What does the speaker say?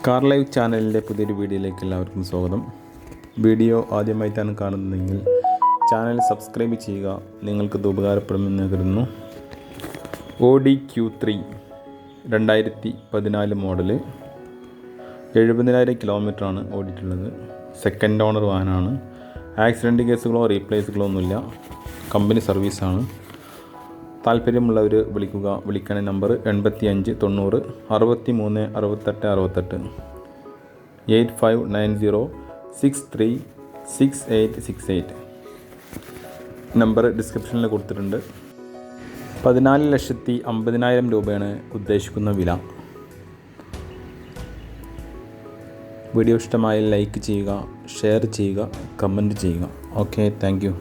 Car live ചാനലിൻ്റെ പുതിയൊരു വീഡിയോയിലേക്ക് എല്ലാവർക്കും സ്വാഗതം. വീഡിയോ ആദ്യമായിട്ടാണ് കാണുന്നതെങ്കിൽ ചാനൽ സബ്സ്ക്രൈബ് ചെയ്യുക. നിങ്ങൾക്കിത് ഉപകാരപ്പെടുമെന്ന് കരുതുന്നു. Audi Q3 2014 മോഡൽ 70,000 കിലോമീറ്ററാണ് ഓടിയിട്ടുള്ളത്. സെക്കൻഡ് ഓണർ വാഹനമാണ്. ആക്സിഡൻറ്റ് കേസുകളോ റീപ്ലേസുകളോ ഒന്നുമില്ല. കമ്പനി സർവീസാണ്. താല്പര്യമുള്ളവർ വിളിക്കുക. വിളിക്കണ നമ്പർ 85 90 63 68 68 8590 63 6868. നമ്പർ ഡിസ്ക്രിപ്ഷനിൽ കൊടുത്തിട്ടുണ്ട്. 14,50,000 രൂപയാണ് ഉദ്ദേശിക്കുന്ന വില. വീഡിയോ ഇഷ്ടമായി ലൈക്ക് ചെയ്യുക, ഷെയർ ചെയ്യുക, കമൻറ്റ് ചെയ്യുക. Okay, thank you.